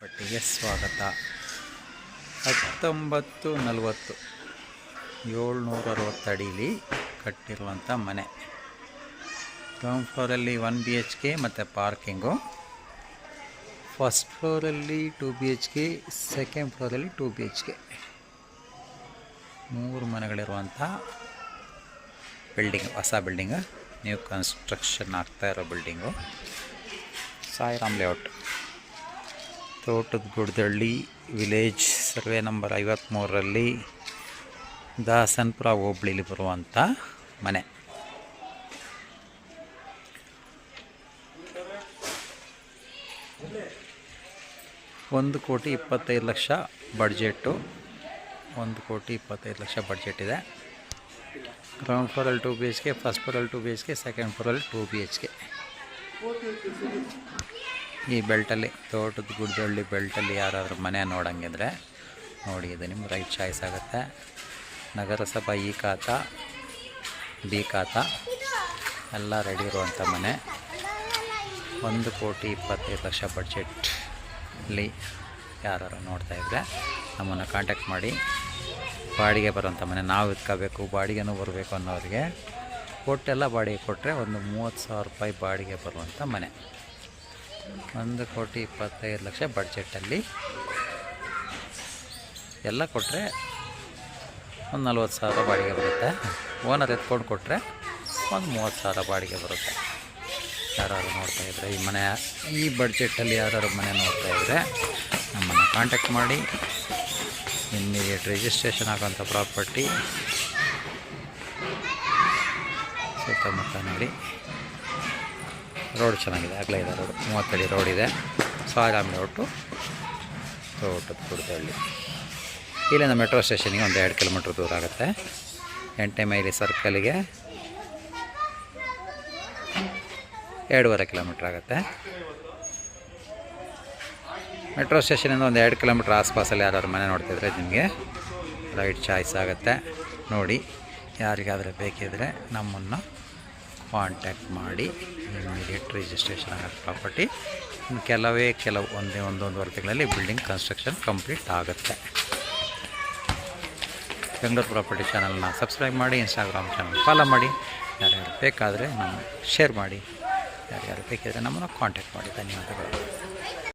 ಪಟ್ಟಿಗೆ ಸ್ವಾಗತ. 1940 760 ಅಡಿಲಿ ಕಟ್ಟಿರುವಂಥ ಮನೆ. ಗ್ರೌಂಡ್ ಫ್ಲೋರಲ್ಲಿ 1 BHK ಮತ್ತು ಪಾರ್ಕಿಂಗು. ಫಸ್ಟ್ ಫ್ಲೋರಲ್ಲಿ 2 BHK, ಸೆಕೆಂಡ್ ಫ್ಲೋರಲ್ಲಿ 2 BHK. 3 ಮನೆಗಳಿರುವಂಥ ಬಿಲ್ಡಿಂಗ್, ಹೊಸ ಬಿಲ್ಡಿಂಗು, ನ್ಯೂ ಕನ್ಸ್ಟ್ರಕ್ಷನ್ ಆಗ್ತಾ ಇರೋ building. Sairam layout, Thotada Guddalli village, survey number 53ರಲ್ಲಿ, ದಾಸನಪುರ ಹೋಬಳಿಲಿ ಬರುವಂಥ ಮನೆ. $1,25,00,000 ಬಡ್ಜೆಟ್ಟು. 1,25,00,000 ಬಡ್ಜೆಟ್ ಇದೆ. ಗ್ರೌಂಡ್ ಫ್ಲೋರಲ್ಲಿ 2 BHK, ಫಸ್ಟ್ ಫ್ಲೋರಲ್ಲಿ 2 BHK, ಸೆಕೆಂಡ್ ಫ್ಲೋರಲ್ಲಿ 2 BHK. ಈ ಬೆಲ್ಟಲ್ಲಿ, ತೋಟದ ಗುಡ್ದಳ್ಳಿ ಬೆಲ್ಟಲ್ಲಿ ಯಾರಾದರೂ ಮನೆ ನೋಡೋಂಗಿದ್ರೆ ನೋಡಿ, ಇದು ನಿಮ್ಗೆ ರೈಟ್ ಚಾಯ್ಸ್ ಆಗುತ್ತೆ. ನಗರಸಭಾ ಇ ಖಾತಾ, ಬಿ ಖಾತಾ ಎಲ್ಲ ರೆಡಿ ಇರುವಂಥ ಮನೆ. 1,25,00,000 ಬಡ್ಜೆಟ್ಲಿ ಯಾರು ನೋಡ್ತಾಯಿದ್ರೆ ನಮ್ಮನ್ನು ಕಾಂಟ್ಯಾಕ್ಟ್ ಮಾಡಿ. ಬಾಡಿಗೆ ಬರೋಂಥ ಮನೆ, ನಾವು ಇಟ್ಕೋಬೇಕು, ಬಾಡಿಗೆನೂ ಬರಬೇಕು ಅನ್ನೋರಿಗೆ ಕೊಟ್ಟೆಲ್ಲ ಬಾಡಿಗೆ ಕೊಟ್ಟರೆ ಒಂದು $30,000 ಬಾಡಿಗೆ ಬರುವಂಥ ಮನೆ. 1,25,00,000 ಬಡ್ಜೆಟಲ್ಲಿ ಎಲ್ಲ ಕೊಟ್ಟರೆ ಒಂದು $40,000 ಬಾಡಿಗೆ ಬರುತ್ತೆ. ಓನರ್ ಎತ್ಕೊಂಡು ಕೊಟ್ಟರೆ ಒಂದು $30,000 ಬಾಡಿಗೆ ಬರುತ್ತೆ. ಯಾರು ನೋಡ್ತಾಯಿದ್ರೆ ಈ ಮನೆ, ಈ ಬಡ್ಜೆಟಲ್ಲಿ ಯಾರು ಮನೆ ನೋಡ್ತಾಯಿದ್ರೆ ನಮ್ಮನ್ನು ಕಾಂಟ್ಯಾಕ್ಟ್ ಮಾಡಿ. ಇಮ್ಮಿಡಿಯೇಟ್ ರಿಜಿಸ್ಟ್ರೇಷನ್ ಆಗೋಂಥ ಪ್ರಾಪರ್ಟಿ. ಸುತ್ತಮುತ್ತ ನೋಡಿ, ರೋಡ್ ಚೆನ್ನಾಗಿದೆ, ಆಗಲೇ ಇದೆ ರೋಡು, 30 ಅಡಿ ರೋಡ್ ಇದೆ. ಸಾಯಿರಾಮ್ ಲೇಔಟು, ತೋಟದ ಗುಡ್ದಳ್ಳಿ. ಇಲ್ಲಿಂದ ಮೆಟ್ರೋ ಸ್ಟೇಷನಿಗೆ ಒಂದು 2 ಕಿಲೋಮೀಟ್ರ್ ದೂರ ಆಗುತ್ತೆ. 8ನೇ ಮೈಲಿ ಸರ್ಕಲ್ಗೆ 2.5 ಕಿಲೋಮೀಟ್ರ್ ಆಗುತ್ತೆ. ಮೆಟ್ರೋ ಸ್ಟೇಷನಿಂದ ಒಂದು 2 ಕಿಲೋಮೀಟ್ರ್ ಆಸ್ಪಾಸಲ್ಲಿ ಯಾರಾದ್ರು ಮನೆ ನೋಡ್ತಿದ್ರೆ ನಿಮಗೆ ರೈಟ್ ಚಾಯ್ಸ್ ಆಗುತ್ತೆ. ನೋಡಿ, ಯಾರಿಗಾದರೂ ಬೇಕಿದ್ರೆ ನಮ್ಮನ್ನು ಕಾಂಟ್ಯಾಕ್ಟ್ ಮಾಡಿ. ಇಮಿಡಿಯೇಟ್ ರಿಜಿಸ್ಟ್ರೇಷನ್ ಆಗುತ್ತೆ ಪ್ರಾಪರ್ಟಿ. ಇನ್ನು ಒಂದೂವರೆ ತಿಂಗಳಲ್ಲಿ ಬಿಲ್ಡಿಂಗ್ ಕನ್ಸ್ಟ್ರಕ್ಷನ್ ಕಂಪ್ಲೀಟ್ ಆಗುತ್ತೆ. ಬೆಂಗಳೂರು ಪ್ರಾಪರ್ಟಿ ಚಾನಲ್ನ ಸಬ್ಸ್ಕ್ರೈಬ್ ಮಾಡಿ, ಇನ್ಸ್ಟಾಗ್ರಾಮ್ ಚಾನಲ್ ಫಾಲೋ ಮಾಡಿ. ಯಾರ್ಯಾರು ಬೇಕಾದರೆ ನಮ್ಮ ಶೇರ್ ಮಾಡಿ, ಯಾರ್ಯಾರು ಬೇಕಿದ್ರೆ ನಮ್ಮನ್ನು ಕಾಂಟ್ಯಾಕ್ಟ್ ಮಾಡಿ. ಧನ್ಯವಾದಗಳು.